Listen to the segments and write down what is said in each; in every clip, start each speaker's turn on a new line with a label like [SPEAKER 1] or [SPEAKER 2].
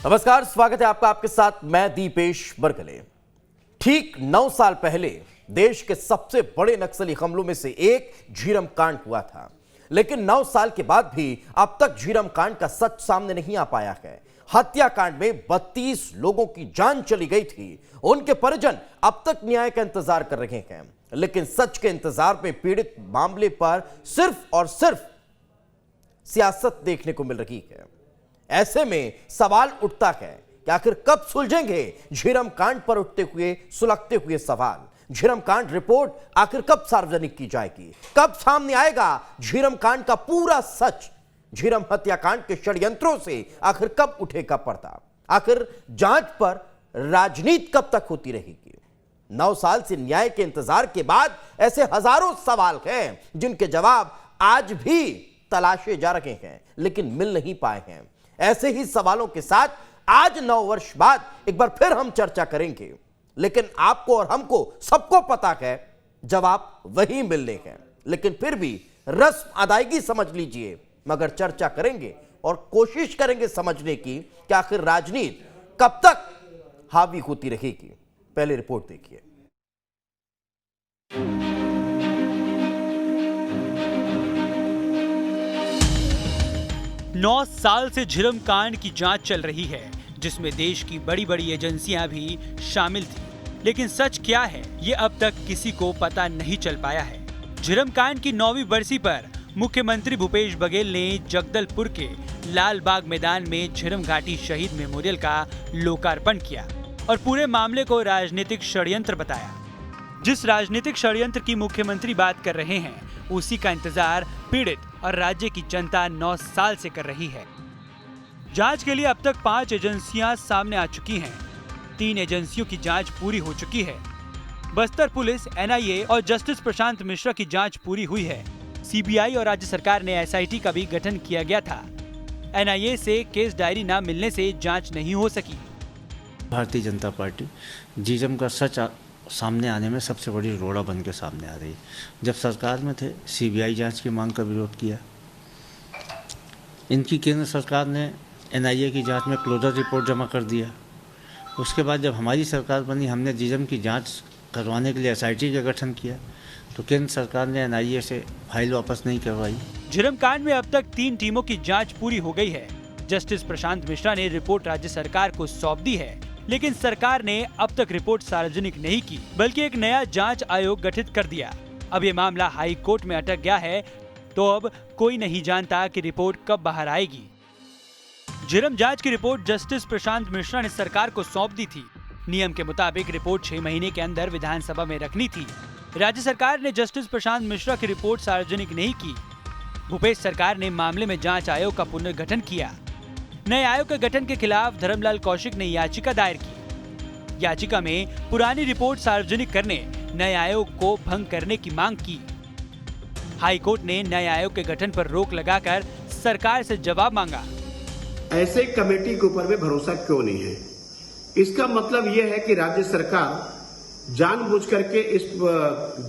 [SPEAKER 1] नमस्कार, स्वागत है आपका। आपके साथ मैं दीपेश बरगले। ठीक 9 साल पहले देश के सबसे बड़े नक्सली हमलों में से एक झीरम कांड हुआ था, लेकिन 9 साल के बाद भी अब तक झीरम कांड का सच सामने नहीं आ पाया है। हत्याकांड में 32 लोगों की जान चली गई थी। उनके परिजन अब तक न्याय का इंतजार कर रहे हैं, लेकिन सच के इंतजार में पीड़ित मामले पर सिर्फ और सिर्फ सियासत देखने को मिल रही है। ऐसे में सवाल उठता है कि आखिर कब सुलझेंगे झीरम कांड पर उठते हुए सुलगते हुए सवाल। झीरम कांड रिपोर्ट आखिर कब सार्वजनिक की जाएगी? कब सामने आएगा झीरम कांड का पूरा सच? झीरम हत्याकांड के षड्यंत्रों से आखिर कब उठेगा पर्दा? आखिर जांच पर राजनीति कब तक होती रहेगी? 9 साल से न्याय के इंतजार के बाद ऐसे हजारों सवाल हैं जिनके जवाब आज भी तलाशे जा रहे हैं, लेकिन मिल नहीं पाए हैं। ऐसे ही सवालों के साथ आज 9 वर्ष बाद एक बार फिर हम चर्चा करेंगे, लेकिन आपको और हमको सबको पता है जवाब वही मिलने हैं। लेकिन फिर भी रस्म अदायगी समझ लीजिए, मगर चर्चा करेंगे और कोशिश करेंगे समझने की कि आखिर राजनीति कब तक हावी होती रहेगी। पहले रिपोर्ट देखिए।
[SPEAKER 2] 9 साल से झीरम कांड की जांच चल रही है, जिसमें देश की बड़ी बड़ी एजेंसियां भी शामिल थी, लेकिन सच क्या है ये अब तक किसी को पता नहीं चल पाया है। झीरम कांड की 9वीं बरसी पर मुख्यमंत्री भूपेश बघेल ने जगदलपुर के लाल बाग मैदान में झीरम घाटी शहीद मेमोरियल का लोकार्पण किया और पूरे मामले को राजनीतिक षड्यंत्र बताया। जिस राजनीतिक षड्यंत्र की मुख्यमंत्री बात कर रहे हैं, उसी का इंतजार पीड़ित और राज्य की जनता 9 साल से कर रही है। जांच के लिए अब तक 5 एजेंसियां सामने आ चुकी हैं। 3 एजेंसियों की जांच पूरी हो चुकी है। बस्तर पुलिस, NIA और जस्टिस प्रशांत मिश्रा की जांच पूरी हुई है। CBI और राज्य सरकार ने SIT का भी गठन किया गया था। NIA से केस डायरी न मिलने से जांच नहीं हो सकी।
[SPEAKER 3] भारतीय जनता पार्टी झीरम का सच सामने आने में सबसे बड़ी रोड़ा बन के सामने आ रही। जब सरकार में थे, CBI जांच की मांग का विरोध किया। इनकी केंद्र सरकार ने NIA की जांच में क्लोजर रिपोर्ट जमा कर दिया। उसके बाद जब हमारी सरकार बनी, हमने झीरम की जांच करवाने के लिए SIT का गठन किया, तो केंद्र सरकार ने NIA से फाइल वापस नहीं करवाई।
[SPEAKER 2] झीरम कांड में अब तक 3 टीमों की जांच पूरी हो गई है। जस्टिस प्रशांत मिश्रा ने रिपोर्ट राज्य सरकार को सौंप दी है, लेकिन सरकार ने अब तक रिपोर्ट सार्वजनिक नहीं की, बल्कि एक नया जांच आयोग गठित कर दिया। अब ये मामला हाई कोर्ट में अटक गया है, तो अब कोई नहीं जानता कि रिपोर्ट कब बाहर आएगी। झीरम जांच की रिपोर्ट जस्टिस प्रशांत मिश्रा ने सरकार को सौंप दी थी। नियम के मुताबिक रिपोर्ट 6 महीने के अंदर विधानसभा में रखनी थी। राज्य सरकार ने जस्टिस प्रशांत मिश्रा की रिपोर्ट सार्वजनिक नहीं की। भूपेश सरकार ने मामले में जांच आयोग का पुनर्गठन किया। नए आयोग के गठन के खिलाफ धर्मलाल कौशिक ने याचिका दायर की। याचिका में पुरानी रिपोर्ट सार्वजनिक करने, नए आयोग को भंग करने की मांग की। हाई कोर्ट ने नए आयोग के गठन पर रोक लगाकर सरकार से जवाब मांगा।
[SPEAKER 4] ऐसे कमेटी के ऊपर में भरोसा क्यों नहीं है? इसका मतलब यह है कि राज्य सरकार जानबूझ करके इस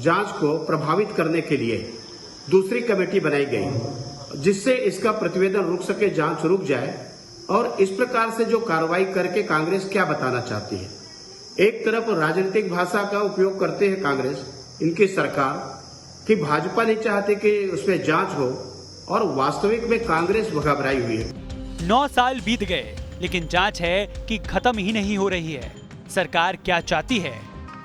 [SPEAKER 4] जांच को प्रभावित करने के लिए दूसरी कमेटी बनाई गई, जिससे इसका प्रतिवेदन रुक सके, जांच रुक जाए। और इस प्रकार से जो कार्रवाई करके कांग्रेस क्या बताना चाहती है? एक तरफ राजनीतिक भाषा का उपयोग करते हैं कांग्रेस, इनकी सरकार, कि भाजपा नहीं चाहती कि उसमें जांच हो, और वास्तविक में कांग्रेस घबराई हुई है।
[SPEAKER 2] 9 साल बीत गए, लेकिन जांच है कि खत्म ही नहीं हो रही है। सरकार क्या चाहती है?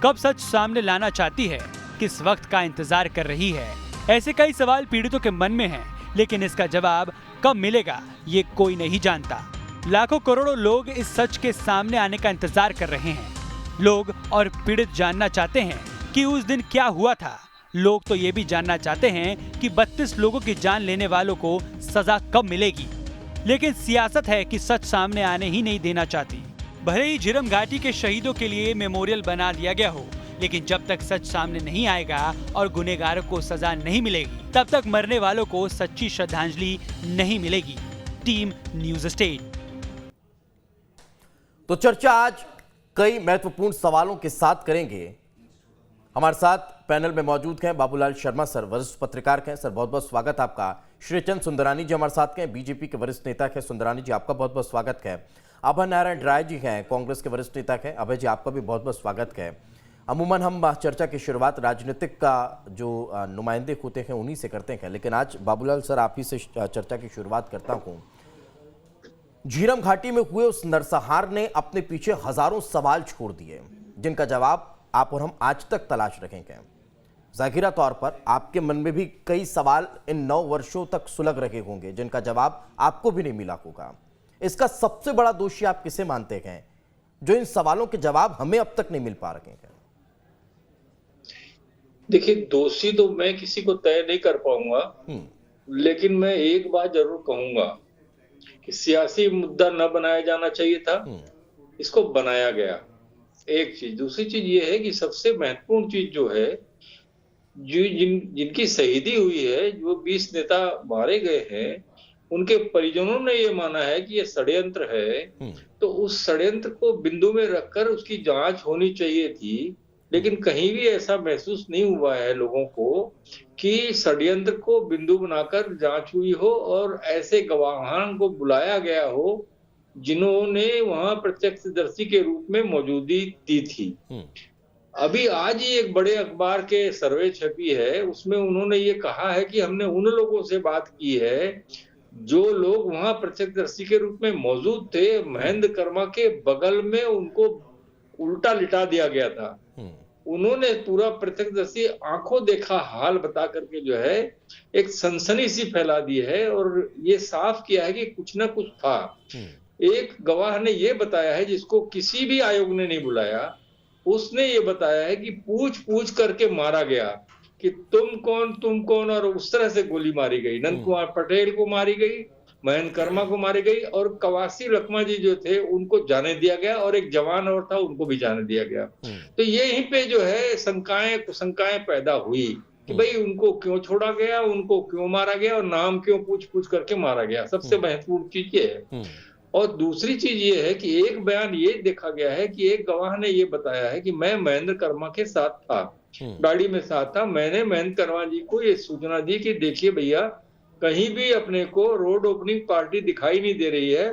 [SPEAKER 2] कब सच सामने लाना चाहती है? किस वक्त का इंतजार कर रही है? ऐसे कई सवाल पीड़ितों के मन में हैं, लेकिन इसका जवाब कब मिलेगा ये कोई नहीं जानता। लाखों करोड़ों लोग इस सच के सामने आने का इंतजार कर रहे हैं। लोग और पीड़ित जानना चाहते हैं कि उस दिन क्या हुआ था। लोग तो ये भी जानना चाहते हैं कि 32 लोगों की जान लेने वालों को सजा कब मिलेगी। लेकिन सियासत है कि सच सामने आने ही नहीं देना चाहती। भले ही झीरम घाटी के शहीदों के लिए मेमोरियल बना दिया गया हो, लेकिन जब तक सच सामने नहीं आएगा और गुनहगारों को सजा नहीं मिलेगी, तब तक मरने वालों को सच्ची श्रद्धांजलि नहीं मिलेगी। Team news state.
[SPEAKER 1] तो चर्चा आज कई महत्वपूर्ण सवालों के साथ करेंगे। हमारे साथ पैनल में मौजूद हैं बाबूलाल शर्मा सर, वरिष्ठ पत्रकार हैं। सर बहुत बहुत स्वागत आपका। श्रीचंद सुंदरानी जी हमारे साथ हैं, बीजेपी के वरिष्ठ नेता हैं। सुंदरानी जी आपका बहुत बहुत स्वागत है। अभय नारायण राय जी हैं, कांग्रेस के वरिष्ठ नेता हैं। अभय जी, आपका भी बहुत बहुत स्वागत है। अमूमन हम चर्चा की शुरुआत राजनीतिक का जो नुमाइंदे होते हैं उन्हीं से करते हैं, लेकिन आज बाबूलाल सर आप ही से चर्चा की शुरुआत करता हूँ। झीरम घाटी में हुए उस नरसंहार ने अपने पीछे हजारों सवाल छोड़ दिए, जिनका जवाब आप और हम आज तक तलाश रखेंगे। जाहिरा तौर पर आपके मन में भी कई सवाल इन 9 वर्षों तक सुलग रहे होंगे, जिनका जवाब आपको भी नहीं मिला होगा। इसका सबसे बड़ा दोषी आप किसे मानते हैं, जो इन सवालों के जवाब हमें अब तक नहीं मिल पा रहे हैं?
[SPEAKER 5] देखिए, दोषी तो मैं किसी को तय नहीं कर पाऊंगा, लेकिन मैं एक बात जरूर कहूंगा कि सियासी मुद्दा न बनाया जाना चाहिए था, इसको बनाया गया। एक चीज। दूसरी चीज ये है कि सबसे महत्वपूर्ण चीज जो है, जिनकी शहीदी हुई है, जो 20 नेता मारे गए हैं, उनके परिजनों ने ये माना है कि ये षड्यंत्र है। तो उस षड्यंत्र को बिंदु में रखकर उसकी जांच होनी चाहिए थी, लेकिन कहीं भी ऐसा महसूस नहीं हुआ है लोगों को कि षड्यंत्र को बिंदु बनाकर जांच हुई हो और ऐसे गवाहान को बुलाया गया हो जिन्होंने वहां प्रत्यक्षदर्शी के रूप में मौजूदगी दी थी। अभी आज ही एक बड़े अखबार के सर्वे छपी है, उसमें उन्होंने ये कहा है कि हमने उन लोगों से बात की है जो लोग वहां प्रत्यक्षदर्शी के रूप में मौजूद थे। महेंद्र कर्मा के बगल में उनको उल्टा लिटा दिया गया था। उन्होंने पूरा प्रत्यक्षदर्शी आंखों देखा हाल बता करके जो है एक सनसनी सी फैला दी है और ये साफ किया है कि कुछ ना कुछ था। एक गवाह ने ये बताया है, जिसको किसी भी आयोग ने नहीं बुलाया, उसने ये बताया है कि पूछ पूछ करके मारा गया कि तुम कौन, और उस तरह से गोली मारी गई। नंद कुमार पटेल को मारी गई, महेंद्र कर्मा को मारी गई, और कवासी लखमा जी जो थे उनको जाने दिया गया, और एक जवान और था उनको भी जाने दिया गया। तो यहीं पे जो है शंकाएं पैदा हुई कि भाई उनको क्यों छोड़ा गया, उनको क्यों मारा गया, और नाम क्यों पूछ पूछ करके मारा गया। सबसे महत्वपूर्ण चीज ये है। और दूसरी चीज ये है कि एक बयान ये देखा गया है कि एक गवाह ने ये बताया है कि मैं महेंद्र कर्मा के साथ था, गाड़ी में साथ था। मैंने महेंद्र कर्मा जी को ये सूचना दी कि देखिए भैया, कहीं भी अपने को रोड ओपनिंग पार्टी दिखाई नहीं दे रही है,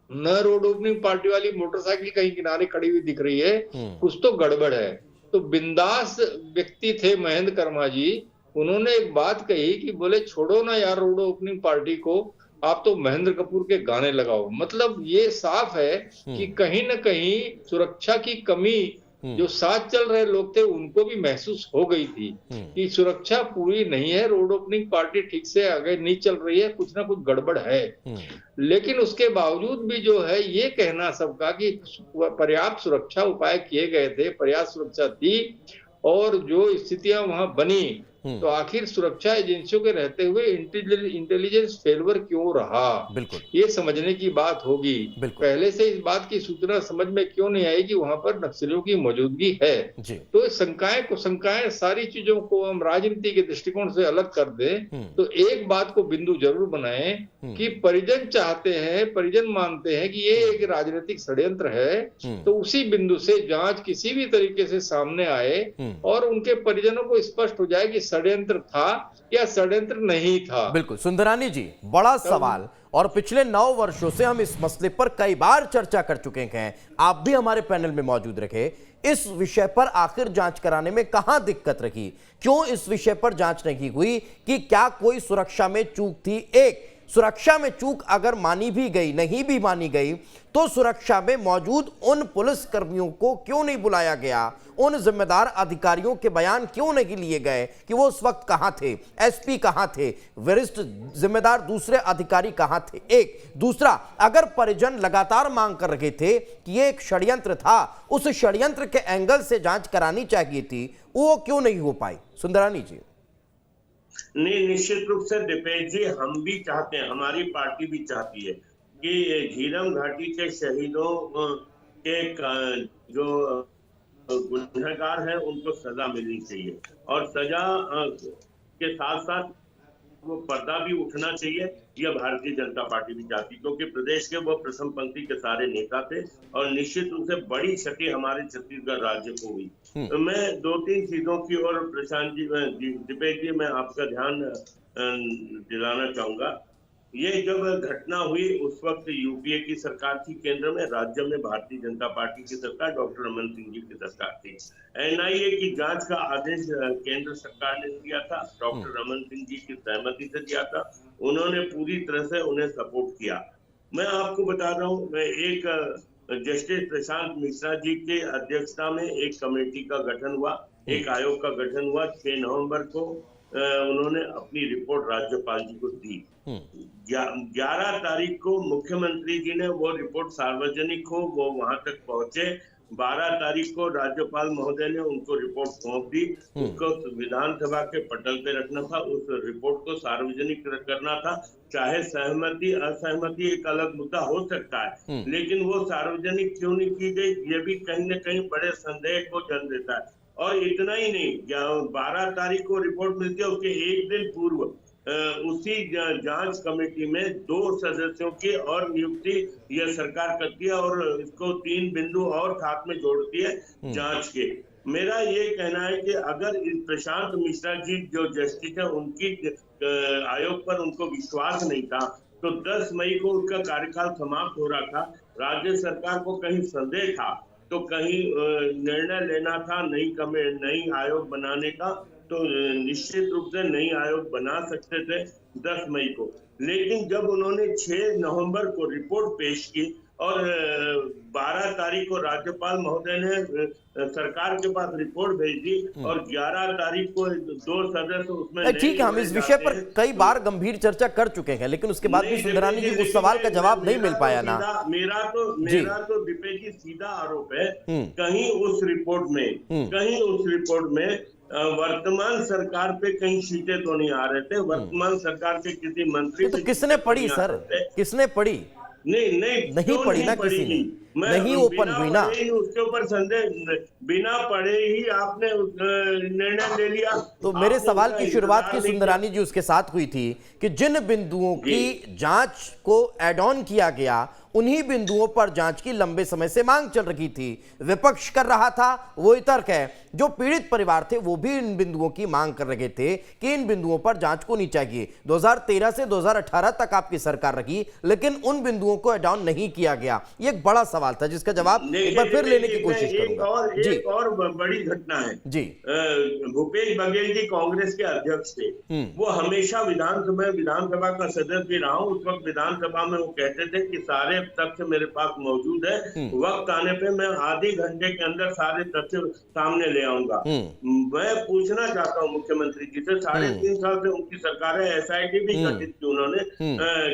[SPEAKER 5] न रोड ओपनिंग पार्टी वाली मोटरसाइकिल कहीं किनारे खड़ी हुई दिख रही है, कुछ तो गड़बड़ है। तो बिंदास व्यक्ति थे महेंद्र कर्मा जी, उन्होंने एक बात कही कि बोले छोड़ो ना यार रोड ओपनिंग पार्टी को, आप तो महेंद्र कपूर के गाने लगाओ। मतलब ये साफ है कि कहीं न कहीं सुरक्षा की कमी जो साथ चल रहे लोग थे उनको भी महसूस हो गई थी कि सुरक्षा पूरी नहीं है, रोड ओपनिंग पार्टी ठीक से आगे नहीं चल रही है, कुछ ना कुछ गड़बड़ है। लेकिन उसके बावजूद भी जो है ये कहना सबका कि पर्याप्त सुरक्षा उपाय किए गए थे, पर्याप्त सुरक्षा थी, और जो स्थितियां वहां बनी, तो आखिर सुरक्षा एजेंसियों के रहते हुए इंटेलिजेंस फेल्योर क्यों रहा,
[SPEAKER 1] बिल्कुल
[SPEAKER 5] ये समझने की बात होगी। पहले से इस बात की सूचना समझ में क्यों नहीं आई कि वहां पर नक्सलियों की मौजूदगी है। तो शंकाएं सारी चीजों को हम राजनीति के दृष्टिकोण से अलग कर दें, तो एक बात को बिंदु जरूर बनाएं कि परिजन चाहते हैं, परिजन मानते हैं कि ये एक राजनीतिक षड्यंत्र है, तो उसी बिंदु से जांच किसी भी तरीके से सामने आए और उनके परिजनों को स्पष्ट हो जाए कि षड्यंत्र था या षड्यंत्र नहीं था।
[SPEAKER 1] बिल्कुल सुंदरानी जी, बड़ा सवाल, और पिछले 9 वर्षों से हम इस मसले पर कई बार चर्चा कर चुके हैं, आप भी हमारे पैनल में मौजूद रहे। इस विषय पर आखिर जांच कराने में कहां दिक्कत रही, क्यों इस विषय पर जांच नहीं हुई, कि क्या कोई सुरक्षा में चूक थी? एक सुरक्षा में चूक अगर मानी भी गई, नहीं भी मानी गई, तो सुरक्षा में मौजूद उन पुलिस कर्मियों को क्यों नहीं बुलाया गया, उन जिम्मेदार अधिकारियों के बयान क्यों नहीं लिए गए कि वो उस वक्त कहां थे, एसपी कहां थे, वरिष्ठ जिम्मेदार दूसरे अधिकारी कहां थे? एक दूसरा, अगर परिजन लगातार मांग कर रहे थे कि ये एक षड्यंत्र था, उस षड्यंत्र के एंगल से जांच करानी चाहिए थी, वो क्यों नहीं हो पाई? सुंदरानी जी।
[SPEAKER 6] नहीं, निश्चित रूप से दीपेश जी, हम भी चाहते हैं, हमारी पार्टी भी चाहती है कि झीरम घाटी के शहीदों के जो गुनहगार हैं उनको सजा मिलनी चाहिए, और सजा के साथ साथ वो पर्दा भी उठना चाहिए। यह भारतीय जनता पार्टी भी चाहती, क्योंकि प्रदेश के वो प्रथम पंक्ति के सारे नेता थे, और निश्चित रूप से बड़ी क्षति हमारे छत्तीसगढ़ राज्य को हुई। तो मैं 2-3 चीजों की ओर प्रशांत जी, दीपेश जी, मैं आपका ध्यान दिलाना चाहूंगा ये जब घटना हुई उस वक्त यूपीए की सरकार थी केंद्र में, राज्य में भारतीय जनता पार्टी की सरकार, डॉक्टर रमन सिंह जी की सरकार थी। एनआईए की जांच का आदेश केंद्र सरकार ने दिया था, डॉक्टर रमन सिंह जी की सहमति से दिया था, उन्होंने पूरी तरह से उन्हें सपोर्ट किया। मैं आपको बता रहा हूँ, एक जस्टिस प्रशांत मिश्रा जी के अध्यक्षता में एक कमेटी का गठन हुआ, एक आयोग का गठन हुआ। 6 नवंबर को उन्होंने अपनी रिपोर्ट राज्यपाल जी को दी। 11 तारीख को मुख्यमंत्री जी ने वो रिपोर्ट सार्वजनिक हो वो वहां तक पहुंचे। 12 तारीख को राज्यपाल महोदय ने उनको रिपोर्ट सौंप दी। उसको विधानसभा के पटल पे रखना था, उस रिपोर्ट को सार्वजनिक करना था। चाहे सहमति असहमति एक अलग मुद्दा हो सकता है, लेकिन वो सार्वजनिक क्यों नहीं की गई, ये भी कहीं न कहीं बड़े संदेह को जन्म देता है। और इतना ही नहीं, 12 तारीख को रिपोर्ट मिलती है, उसके एक दिन पूर्व उसी जांच कमेटी में 2 सदस्यों की और नियुक्ति यह सरकार करती है और इसको 3 बिंदु और साथ में जोड़ती है जांच के। मेरा ये कहना है कि अगर इस प्रशांत मिश्रा जी जो जस्टिस है उनकी आयोग पर उनको विश्वास नहीं था, तो 10 मई को उनका कार्यकाल समाप्त हो रहा था। राज्य सरकार को कहीं संदेह था तो कहीं निर्णय लेना था नई आयोग बनाने का, तो निश्चित रूप से नई आयोग बना सकते थे 10 मई को। लेकिन जब उन्होंने 6 नवंबर को रिपोर्ट पेश की और 12 तारीख को राज्यपाल महोदय ने सरकार के पास रिपोर्ट भेजी और 11 तारीख को 2 सदस्य उसमें
[SPEAKER 1] ठीक है, हम इस विषय पर कई बार गंभीर चर्चा कर चुके हैं, लेकिन उसके बाद भी सुंदरानी जी उस सवाल का जवाब नहीं मिल पाया ना।
[SPEAKER 6] मेरा तो दीपेश जी सीधा आरोप है, कहीं उस रिपोर्ट में वर्तमान सरकार पे कहीं सीटें तो नहीं आ रहे थे, वर्तमान सरकार के किसी मंत्री
[SPEAKER 1] तो किसने पढ़ी सर, किसने पढ़ी? नहीं पढ़ी ना किसी ने, नहीं ओपन हुई ना,
[SPEAKER 6] उसके ऊपर संदेह बिना पढ़े ही आपने निर्णय ले लिया।
[SPEAKER 1] तो मेरे सवाल की शुरुआत की सुंदरानी जी उसके साथ हुई थी कि जिन बिंदुओं की जांच को एड ऑन किया गया उन्हीं बिंदुओं पर जांच की लंबे समय से मांग चल रही थी। विपक्ष कर रहा था, वो ही तर्क है। जो पीड़ित परिवार थे वो भी इन बिंदुओं की मांग कर रहे थे कि इन बिंदुओं पर जांच होनी चाहिए। 2013 से 2018 तक आपकी सरकार रही, लेकिन उन बिंदुओं को एड ऑन नहीं किया गया। ये एक बड़ा सवाल था जिसका जवाब एक बार फिर लेने की कोशिश करूंगा।
[SPEAKER 6] एक और बड़ी घटना है
[SPEAKER 1] जी,
[SPEAKER 6] भूपेश बघेल जी कांग्रेस के अध्यक्ष थे, वो हमेशा विधानसभा का सदस्य भी रहा हूं। उस वक्त विधानसभा में वो कहते थे कि सारे तथ्य मेरे पास मौजूद है, वक्त आने पे मैं आधे घंटे के अंदर सारे तथ्य सामने ले आऊंगा। मैं पूछना चाहता हूं मुख्यमंत्री जी से, 3.5 साल से उनकी सरकार है, एसआईटी भी गठित की उन्होंने,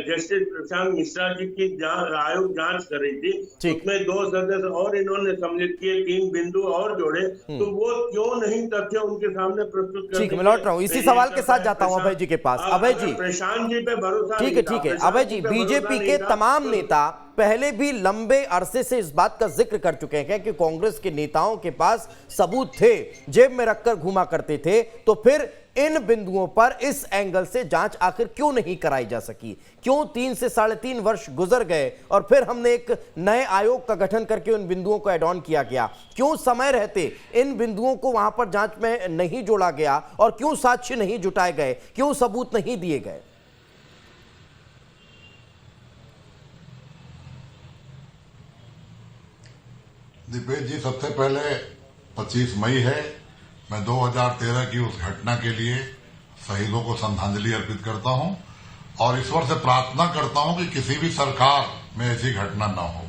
[SPEAKER 6] जस्टिस प्रशांत मिश्रा जी की आयोग जांच कर रही थी, उसमें 2 सदस्य और इन्होंने सम्मिलित किए, 3 बिंदु और जोड़े, तो वो क्यों नहीं तथ्य उनके सामने प्रस्तुत कर?
[SPEAKER 1] ठीक, मैं लौट रहा हूं, इसी सवाल के साथ जाता हूं अभय जी के पास। अभय जी,
[SPEAKER 6] प्रशांत जी पे भरोसा
[SPEAKER 1] ठीक है अभय जी, बीजेपी के तमाम नेता पहले भी लंबे अरसे से इस बात का जिक्र कर चुके हैं कि कांग्रेस के नेताओं के पास सबूत थे, जेब में रखकर घुमा करते थे, तो फिर इन बिंदुओं पर इस एंगल से जांच आखिर क्यों नहीं कराई जा सकी? क्यों 3 से 3.5 वर्ष गुजर गए और फिर हमने एक नए आयोग का गठन करके उन बिंदुओं को एड ऑन किया गया? क्यों समय रहते इन बिंदुओं को वहां पर जांच में नहीं जोड़ा गया और क्यों साक्ष्य नहीं जुटाए गए, क्यों सबूत नहीं दिए गए?
[SPEAKER 7] दीपेश जी, सबसे पहले 25 मई है, मैं 2013 की उस घटना के लिए शहीदों को श्रद्धांजलि अर्पित करता हूं और ईश्वर से प्रार्थना करता हूं कि किसी भी सरकार में ऐसी घटना न हो।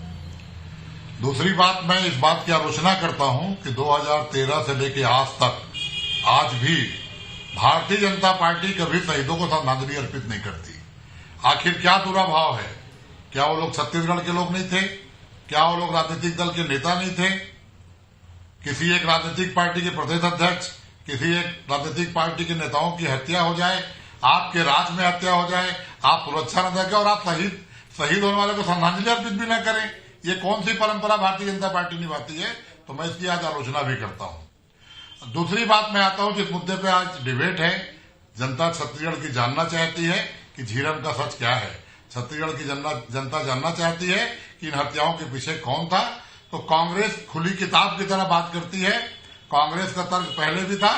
[SPEAKER 7] दूसरी बात, मैं इस बात की आलोचना करता हूं कि 2013 से लेकर आज तक आज भी भारतीय जनता पार्टी कभी शहीदों को श्रद्धांजलि अर्पित नहीं करती। आखिर क्या दुराभाव है? क्या वो लोग छत्तीसगढ़ के लोग नहीं थे? क्या वो लोग राजनीतिक दल के नेता नहीं थे? किसी एक राजनीतिक पार्टी के प्रदेश अध्यक्ष, किसी एक राजनीतिक पार्टी के नेताओं की हत्या हो जाए, आपके राज में हत्या हो जाए, आप सुरक्षा न दें और आप शहीद होने वाले को श्रद्धांजलि अर्पित भी न करें, ये कौन सी परंपरा भारतीय जनता पार्टी निभाती है? तो मैं इसकी आज आलोचना भी करता हूं। दूसरी बात, मैं आता हूं जिस मुद्दे पे आज डिबेट है, जनता छत्तीसगढ़ की जानना चाहती है कि झीरम का सच क्या है। छत्तीसगढ़ की जनता जानना चाहती है कि इन हत्याओं के पीछे कौन था। तो कांग्रेस खुली किताब की तरह बात करती है। कांग्रेस का तर्क पहले भी था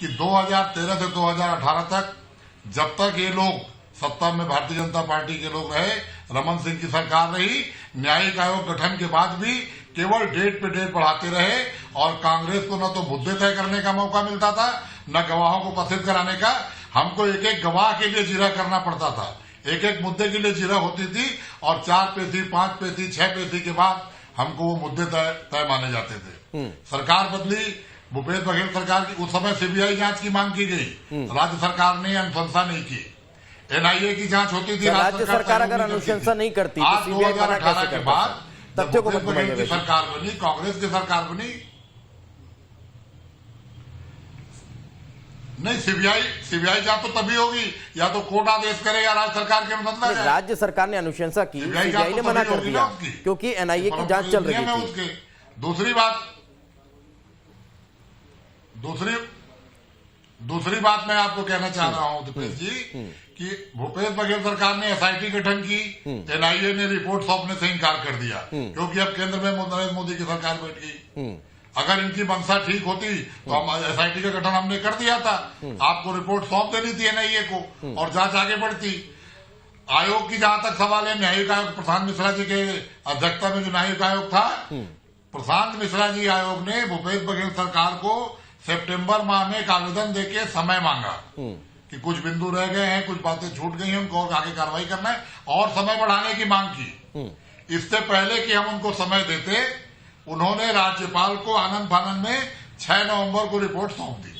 [SPEAKER 7] कि 2013 से 2018 तक जब तक ये लोग सत्ता में भारतीय जनता पार्टी के लोग रहे, रमन सिंह की सरकार रही, न्यायिक आयोग गठन के बाद भी केवल डेट पे डेट बढ़ाते रहे और कांग्रेस को न तो मुद्दे तय करने का मौका मिलता था, न गवाहों को उपस्थित कराने का। हमको एक एक गवाह के लिए जिरह करना पड़ता था, एक एक मुद्दे के लिए जिरह होती थी और 4 पेशी, 5 पेशी, 6 पेशी के बाद हमको वो मुद्दे तय माने जाते थे। सरकार बदली, भूपेश बघेल सरकार की, उस समय सीबीआई जांच की मांग की गई, राज्य सरकार ने अनुशंसा नहीं की। एनआईए की जांच होती थी,
[SPEAKER 1] राज्य सरकार अगर अनुशंसा नहीं करती तो सीबीआई मना कैसे
[SPEAKER 7] के
[SPEAKER 1] करता?
[SPEAKER 7] बाद
[SPEAKER 1] तथ्यों को मत
[SPEAKER 7] बघेल की
[SPEAKER 1] बताइए।
[SPEAKER 7] सरकार बनी, कांग्रेस की सरकार बनी, नहीं सीबीआई जांच तो तभी होगी या तो कोर्ट आदेश करे या राज्य सरकार के अनुमति जाए।
[SPEAKER 1] राज्य सरकार ने अनुशंसा की, सीबीआई ने मना कर दिया क्योंकि एनआईए की जांच चल रही थी।
[SPEAKER 7] दूसरी बात मैं आपको कहना चाह रहा हूं दीपेश जी कि भूपेश बघेल सरकार ने एसआईटी गठन की, एनआईए ने रिपोर्ट सौंपने से इंकार कर दिया क्योंकि अब केंद्र में नरेंद्र मोदी की सरकार बैठ गई। अगर इनकी मंशा ठीक होती तो हम एसआईटी का गठन हमने कर दिया था, आपको रिपोर्ट सौंप देनी थी एनआईए को और जांच आगे बढ़ती। आयोग की जहां तक सवाल है, न्यायिक आयोग प्रशांत मिश्रा जी के अध्यक्षता में जो न्यायिक आयोग था, प्रशांत मिश्रा जी आयोग ने भूपेश बघेल सरकार को सितंबर माह में एक आवेदन देके समय मांगा कि कुछ बिंदु रह गए हैं, कुछ बातें छूट गई हैं, उनको और आगे कार्रवाई करना है और समय बढ़ाने की मांग की। इससे पहले कि हम उनको समय देते, उन्होंने राज्यपाल को आनंद फानन में 6 नवंबर को रिपोर्ट सौंप दी।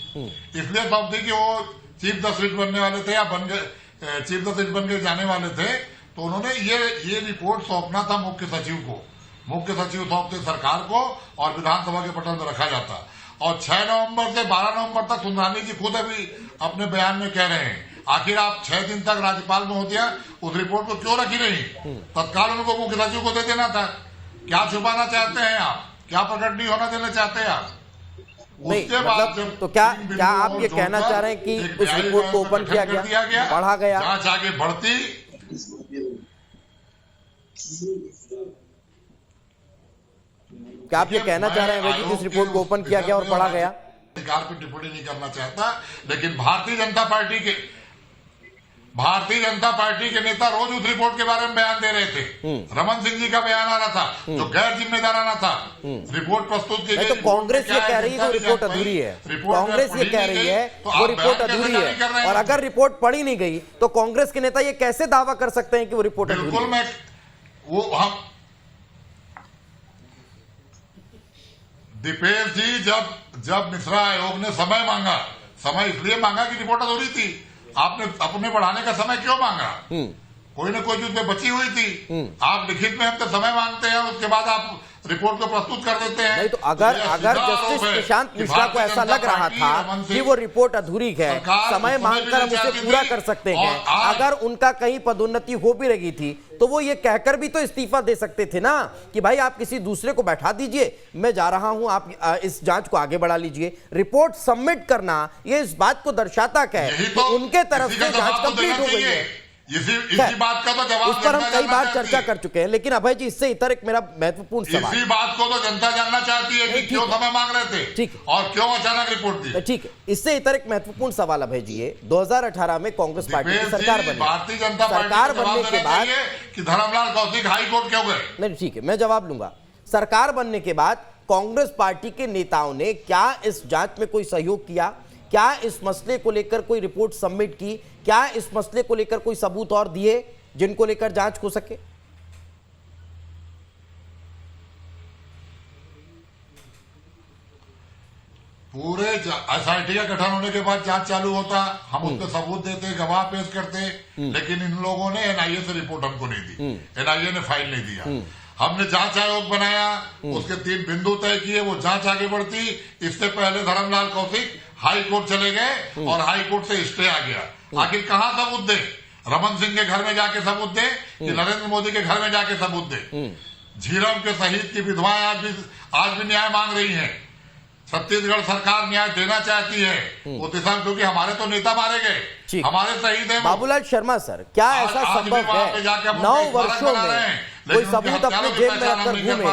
[SPEAKER 7] इसलिए सौंप दी कि वो चीफ जस्टिस बनने वाले थे या चीफ जस्टिस बन के जाने वाले थे, तो उन्होंने ये रिपोर्ट सौंपना था मुख्य सचिव को। मुख्य सचिव सौंपते सरकार को और विधानसभा के पटल में रखा जाता। और 6 नवंबर से 12 नवंबर तक सुंदरानी जी खुद अभी अपने बयान में कह रहे हैं, आखिर आप 6 दिन तक राज्यपाल में होती है, उस रिपोर्ट को क्यों रखी नहीं? तत्काल उनको मुख्य सचिव को दे देना था। क्या छुपाना चाहते हैं आप? क्या प्रकट नहीं होना देना चाहते हैं आप?
[SPEAKER 1] नहीं मतलब तो क्या आप ये कहना चाह रहे हैं कि उस रिपोर्ट को ओपन किया गया, पढ़ा गया,
[SPEAKER 7] जांच आगे बढ़ती?
[SPEAKER 1] क्या आप ये कहना चाह रहे हैं कि इस रिपोर्ट को ओपन किया गया और पढ़ा गया?
[SPEAKER 7] सरकार पर टिप्पणी नहीं करना चाहता, लेकिन भारतीय जनता पार्टी के नेता रोज उस रिपोर्ट के बारे में बयान दे रहे थे। रमन सिंह जी का बयान आ रहा था जो गैर जिम्मेदाराना था। रिपोर्ट प्रस्तुत की गई
[SPEAKER 1] तो कांग्रेस ये कह रही है कि रिपोर्ट अधूरी है। कांग्रेस ये कह रही है वो रिपोर्ट अधूरी है, और अगर रिपोर्ट पढ़ी नहीं गई तो कांग्रेस के नेता ये कैसे दावा कर सकते हैं कि वो रिपोर्ट अधूरी है?
[SPEAKER 7] बिल्कुल, मैं वो हम दीपेश जी जब मिश्रा आयोग ने समय मांगा, समय इसलिए मांगा कि रिपोर्ट अधूरी थी। आपने अपने बढ़ाने का समय क्यों मांगा? कोई न कोई उसमें बची हुई थी। आप लिखित में हमसे समय मांगते हैं, उसके बाद आप रिपोर्ट को प्रस्तुत कर देते हैं।
[SPEAKER 1] नहीं तो अगर जस्टिस प्रशांत मिश्रा को ऐसा लग रहा था कि वो रिपोर्ट अधूरी है, समय मांगकर हम उसे पूरा कर सकते हैं, अगर उनका कहीं पदोन्नति हो भी रही थी तो वो ये कहकर भी तो इस्तीफा दे सकते थे ना कि भाई आप किसी दूसरे को बैठा दीजिए, मैं जा रहा हूं, आप इस जांच को आगे बढ़ा लीजिए। रिपोर्ट सबमिट करना ये इस बात को दर्शाता क्या है कि उनके तरफ से जांच कंप्लीट हो गई है।
[SPEAKER 7] इसी बात का तो जवाब
[SPEAKER 1] उस पर हम कई बार चर्चा कर चुके हैं, लेकिन अभय जी इससे इतर एक मेरा महत्वपूर्ण सवाल,
[SPEAKER 7] इसी बात को तो जनता जानना चाहती है कि क्यों समय मांग रहे थे, ठीक, और क्यों अचानक रिपोर्ट दी।
[SPEAKER 1] ठीक है, इससे इतर एक महत्वपूर्ण सवाल अभय जी, ये 2018 में कांग्रेस पार्टी की सरकार बनी,
[SPEAKER 7] भारतीय जनता
[SPEAKER 1] सरकार बनने के बाद
[SPEAKER 7] कि धर्मलाल कौशिक हाई कोर्ट क्यों गए?
[SPEAKER 1] नहीं ठीक है, मैं जवाब लूंगा। सरकार बनने के बाद कांग्रेस पार्टी के नेताओं ने क्या इस जांच में कोई सहयोग किया? क्या इस मसले को लेकर कोई रिपोर्ट सबमिट की? क्या इस मसले को लेकर कोई सबूत और दिए जिनको लेकर जांच हो सके?
[SPEAKER 7] पूरे एसआईटी का गठन होने के बाद जांच चालू होता, हम उसके सबूत देते, गवाह पेश करते, लेकिन इन लोगों ने एनआईए से रिपोर्ट हमको नहीं दी, एनआईए ने फाइल नहीं दिया। हमने जांच आयोग बनाया, उसके 3 बिंदु तय किए, वो जांच आगे बढ़ती। इससे पहले धर्मलाल कौशिक हाई कोर्ट चले गए और हाई कोर्ट से स्टे आ गया। आखिर कहां सबूत दे? रमन सिंह के घर में जाके सबूत दे कि नरेंद्र मोदी के घर में जाके सबूत दे? झीरम के शहीद की विधवाएं आज भी न्याय मांग रही हैं। छत्तीसगढ़ सरकार न्याय देना चाहती है वो दिशा, क्योंकि हमारे तो नेता मारे गए, हमारे शहीद हैं।
[SPEAKER 1] बाबूलाल शर्मा सर, क्या ऐसा संभव है 9 वर्षों में कोई सबूत अपने जेब में रखकर घूमे,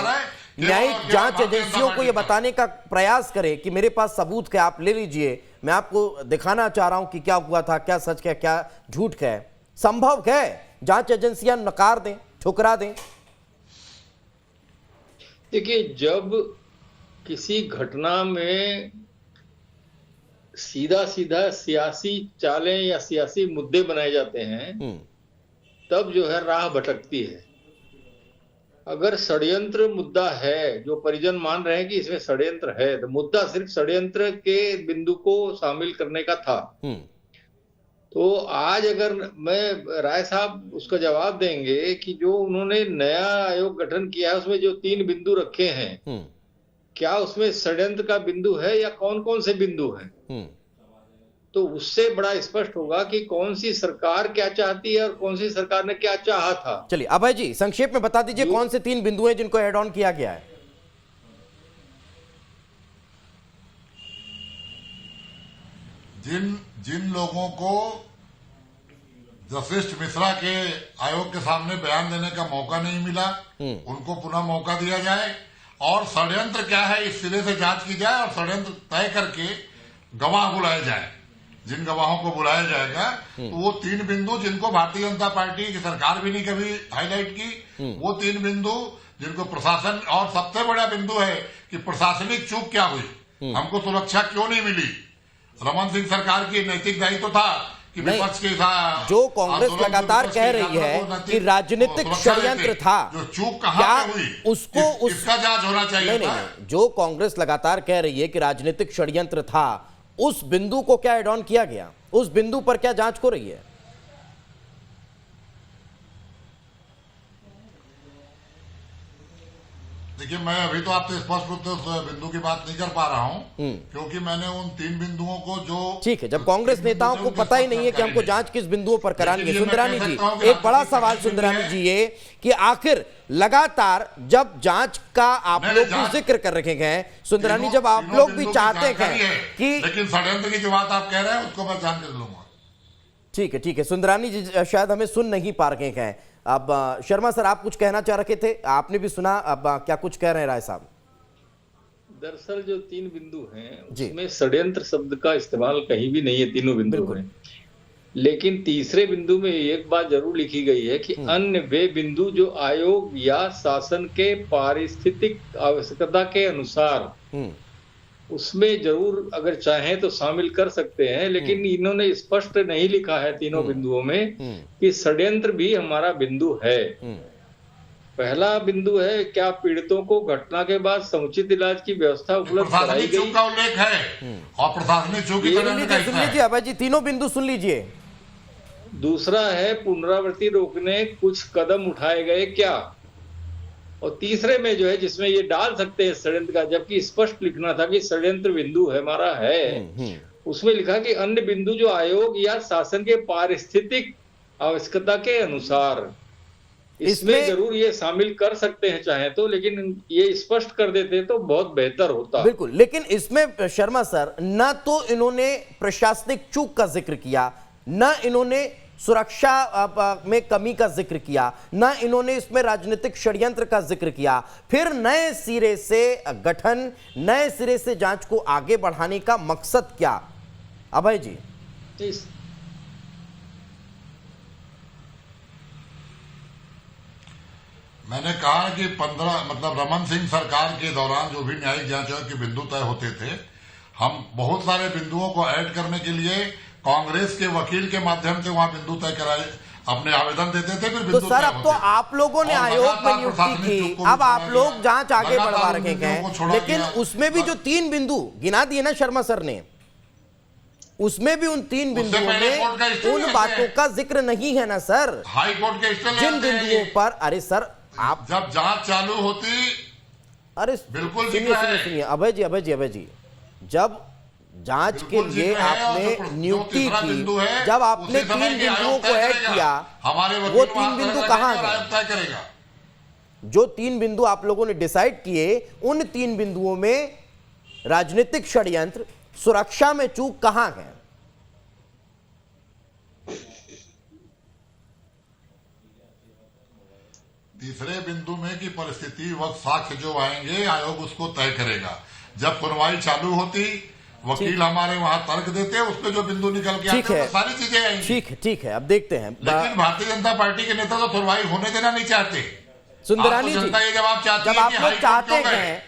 [SPEAKER 1] न्यायिक जांच एजेंसियों को यह बताने का प्रयास करे कि मेरे पास सबूत है, आप ले लीजिए, मैं आपको दिखाना चाह रहा हूं कि क्या हुआ था, क्या सच है क्या झूठ है, संभव है जांच एजेंसियां नकार दें, ठुकरा दें?
[SPEAKER 5] देखिए, जब किसी घटना में सीधा सीधा सियासी चालें या सियासी मुद्दे बनाए जाते हैं, तब जो है राह भटकती है। अगर षड्यंत्र मुद्दा है, जो परिजन मान रहे हैं कि इसमें षड्यंत्र है, तो मुद्दा सिर्फ षड्यंत्र के बिंदु को शामिल करने का था। तो आज अगर मैं राय साहब उसका जवाब देंगे कि जो उन्होंने नया आयोग गठन किया है उसमें जो 3 बिंदु रखे हैं, क्या उसमें षड्यंत्र का बिंदु है या कौन कौन से बिंदु हैं? तो उससे बड़ा स्पष्ट होगा कि कौन सी सरकार क्या चाहती है और कौन सी सरकार ने क्या चाहा था।
[SPEAKER 1] चलिए अभय जी संक्षेप में बता दीजिए कौन से 3 बिंदु हैं जिनको ऐड ऑन किया गया है?
[SPEAKER 7] जिन लोगों को जस्टिस मिश्रा के आयोग के सामने बयान देने का मौका नहीं मिला, उनको पुनः मौका दिया जाए और षड्यंत्र क्या है इस सिरे से जांच की जाए और षड्यंत्र तय करके गवाह बुलाए जाए। जिन गवाहों को बुलाया जाएगा तो वो 3 बिंदु जिनको भारतीय जनता पार्टी की सरकार भी नहीं कभी हाईलाइट की, वो 3 बिंदु जिनको प्रशासन, और सबसे बड़ा बिंदु है कि प्रशासनिक चूक क्या हुई, हमको सुरक्षा क्यों नहीं मिली। रमन सिंह सरकार की नैतिक दायित्व था कि विपक्ष के साथ
[SPEAKER 1] जो कांग्रेस लगातार कह रही है कि राजनीतिक षड्यंत्र था,
[SPEAKER 7] जो चूक कहां पे हुई
[SPEAKER 1] उसको
[SPEAKER 7] इसका जांच होना चाहिए था।
[SPEAKER 1] जो कांग्रेस लगातार कह रही है कि राजनीतिक षड्यंत्र था, उस बिंदु को क्या ऐड ऑन किया गया? उस बिंदु पर क्या जांच हो रही है?
[SPEAKER 7] देखिए, मैं अभी तो आपसे स्पष्ट रूप से उस बिंदु की बात नहीं कर पा रहा हूं, क्योंकि मैंने उन 3 बिंदुओं को जो
[SPEAKER 1] ठीक है, जब कांग्रेस नेताओं को पता ही नहीं है कि हमको जांच किस बिंदुओं पर करानी है। सुंदरानी जी, एक बड़ा सवाल सुंदरानी जी ये कि आखिर लगातार जब जांच का आप लोग भी जिक्र कर रखे हैं, सुंदरानी, जब आप लोग भी चाहते हैं कि,
[SPEAKER 7] लेकिन षड्यंत्र की जो बात आप कह रहे हैं उसको मैं जान के लूंगा।
[SPEAKER 1] ठीक है, सुंदरानी जी शायद हमें सुन नहीं पा रहे हैं। अब शर्मा सर, आप कुछ कहना चाह रहे थे, आपने भी सुना, अब क्या कुछ कह रहे हैं राय साहब?
[SPEAKER 5] दरअसल जो 3 बिंदु हैं उसमें षड्यंत्र शब्द का इस्तेमाल कहीं भी नहीं है तीनों बिंदु में। लेकिन तीसरे बिंदु में एक बात जरूर लिखी गई है कि अन्य वे बिंदु जो आयोग या शासन के पारिस्थितिक आवश्यकता के अनुसार उसमें जरूर अगर चाहें तो शामिल कर सकते हैं, लेकिन इन्होंने स्पष्ट नहीं लिखा है तीनों बिंदुओं में कि षड्यंत्र भी हमारा बिंदु है। पहला बिंदु है, क्या पीड़ितों को घटना के बाद समुचित इलाज की व्यवस्था उपलब्ध कराई गई?
[SPEAKER 7] का उल्लेख है और प्रशासनिक चूक की
[SPEAKER 1] सुन लीजिए अभय जी, तीनों बिंदु सुन लीजिए।
[SPEAKER 5] दूसरा है, पुनरावृत्ति रोकने कुछ कदम उठाए गए क्या? और तीसरे में जो है जिसमें ये डाल सकते हैं षड्यंत्र का, जबकि स्पष्ट लिखना था कि षड्यंत्र बिंदु हमारा है, उसमें लिखा कि अन्य बिंदु जो आयोग या शासन के पारिस्थितिक आवश्यकता के अनुसार, इसमें जरूर ये शामिल कर सकते हैं चाहे तो, लेकिन ये स्पष्ट कर देते तो बहुत बेहतर होता।
[SPEAKER 1] बिल्कुल, लेकिन इसमें शर्मा सर न तो इन्होंने प्रशासनिक चूक का जिक्र किया, न इन्होंने सुरक्षा में कमी का जिक्र किया, न इन्होंने इसमें राजनीतिक षड्यंत्र का जिक्र किया। फिर नए सिरे से गठन, नए सिरे से जांच को आगे बढ़ाने का मकसद क्या? अभय जी,
[SPEAKER 7] मैंने कहा कि 15 मतलब रमन सिंह सरकार के दौरान जो भी न्यायिक जांचों के बिंदु तय होते थे, हम बहुत सारे बिंदुओं को ऐड करने के लिए कांग्रेस के वकील के माध्यम से वहां बिंदु तय कराए अपने आवेदन देते थे। फिर
[SPEAKER 1] तो सर अब तो आप लोगों ने आयोग में नियुक्ति की, अब आप लोग जांच आगे बढ़वा रखे हैं, लेकिन उसमें भी जो 3 बिंदु गिना दिए ना शर्मा सर ने, उसमें भी उन 3 बिंदुओं में उन बातों का जिक्र नहीं है ना सर।
[SPEAKER 7] हाई कोर्ट के
[SPEAKER 1] जिन बिंदुओं पर, अरे सर आप
[SPEAKER 7] जब जांच चालू होती,
[SPEAKER 1] अरे
[SPEAKER 7] बिल्कुल
[SPEAKER 1] सुनिए अभय जी, जब जांच के लिए आपने नियुक्ति की, जब आपने 3 बिंदुओं को ऐड किया, वो 3 बिंदु कहां गए? जो 3 बिंदु आप लोगों ने डिसाइड किए, उन 3 बिंदुओं में राजनीतिक षड्यंत्र, सुरक्षा में चूक कहां है?
[SPEAKER 7] तीसरे बिंदु में की परिस्थिति वक्त साक्ष्य जो आएंगे आयोग उसको तय करेगा। जब सुनवाई चालू होती वकील हमारे वहां तर्क देते हैं, उसपे जो बिंदु निकल के आते हैं सारी चीजें आएंगी।
[SPEAKER 1] ठीक है, अब देखते हैं।
[SPEAKER 7] लेकिन भारतीय जनता पार्टी के नेता तो सुनवाई होने देना नहीं चाहते।
[SPEAKER 1] सुंदरानी जी,
[SPEAKER 7] ये जवाब चाहती
[SPEAKER 1] जब
[SPEAKER 7] है
[SPEAKER 1] आप
[SPEAKER 7] कि
[SPEAKER 1] लोग चाहते
[SPEAKER 7] हाईकोर्ट क्यों
[SPEAKER 1] हैं
[SPEAKER 7] गए?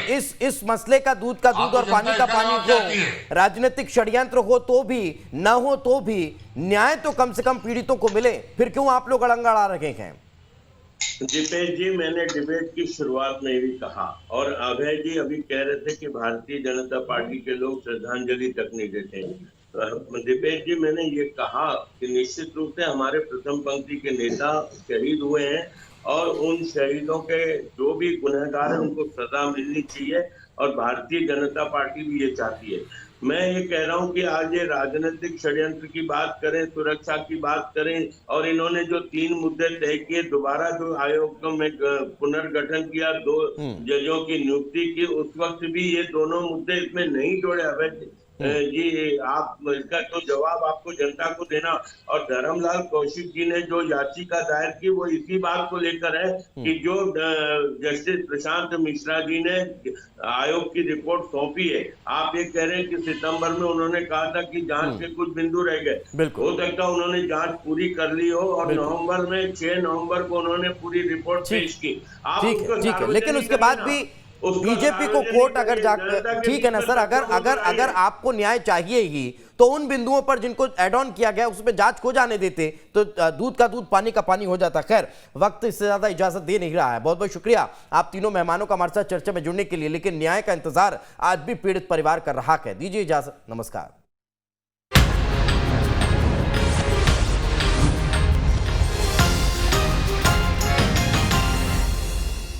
[SPEAKER 1] कि इस मसले का दूध का दूध और पानी का पानी हो, राजनीतिक षड्यंत्र हो तो भी, न हो तो भी, न्याय तो कम से कम पीड़ितों को मिले, फिर क्यों आप लोग अड़ंगड़ा रखे हैं?
[SPEAKER 6] दीपेश जी, मैंने डिबेट की शुरुआत में भी कहा, और अभय जी अभी कह रहे थे कि भारतीय जनता पार्टी के लोग श्रद्धांजलि तक नहीं देते। दीपेश जी, मैंने ये कहा कि निश्चित रूप से हमारे प्रथम पंक्ति के नेता शहीद हुए हैं, और उन शहीदों के जो भी गुनहगार हैं उनको सजा मिलनी चाहिए, और भारतीय जनता पार्टी भी ये चाहती है। मैं ये कह रहा हूं कि आज ये राजनीतिक षड्यंत्र की बात करें, सुरक्षा की बात करें, और इन्होंने जो 3 मुद्दे तय किए, दोबारा जो आयोग में पुनर्गठन किया, 2 जजों की नियुक्ति की, उस वक्त भी ये दोनों मुद्दे इसमें नहीं जोड़े। अवैध जी, आप इसका तो जवाब आपको जनता को देना। और धर्मलाल कौशिक जी ने जो याचिका दायर की वो इसी बात को लेकर है कि जो जस्टिस प्रशांत मिश्रा जी ने आयोग की रिपोर्ट सौंपी है, आप ये कह रहे हैं कि सितंबर में उन्होंने कहा था कि जांच के कुछ बिंदु रह गए, हो सकता है उन्होंने जांच पूरी कर ली हो, और नवंबर में 6 नवंबर को उन्होंने पूरी रिपोर्ट पेश की।
[SPEAKER 1] ठीक है, लेकिन उसके बाद भी बीजेपी को कोर्ट अगर जाकर, ठीक है ना सर, अगर आपको न्याय चाहिए ही तो उन बिंदुओं पर जिनको एड ऑन किया गया उसमें जांच हो जाने देते तो दूध का दूध पानी का पानी हो जाता। खैर, वक्त इससे ज्यादा इजाजत दे नहीं रहा है। बहुत बहुत शुक्रिया आप तीनों मेहमानों का हमारे साथ चर्चा में जुड़ने के लिए, लेकिन न्याय का इंतजार आज भी पीड़ित परिवार कर रहा है। दीजिए इजाजत, नमस्कार।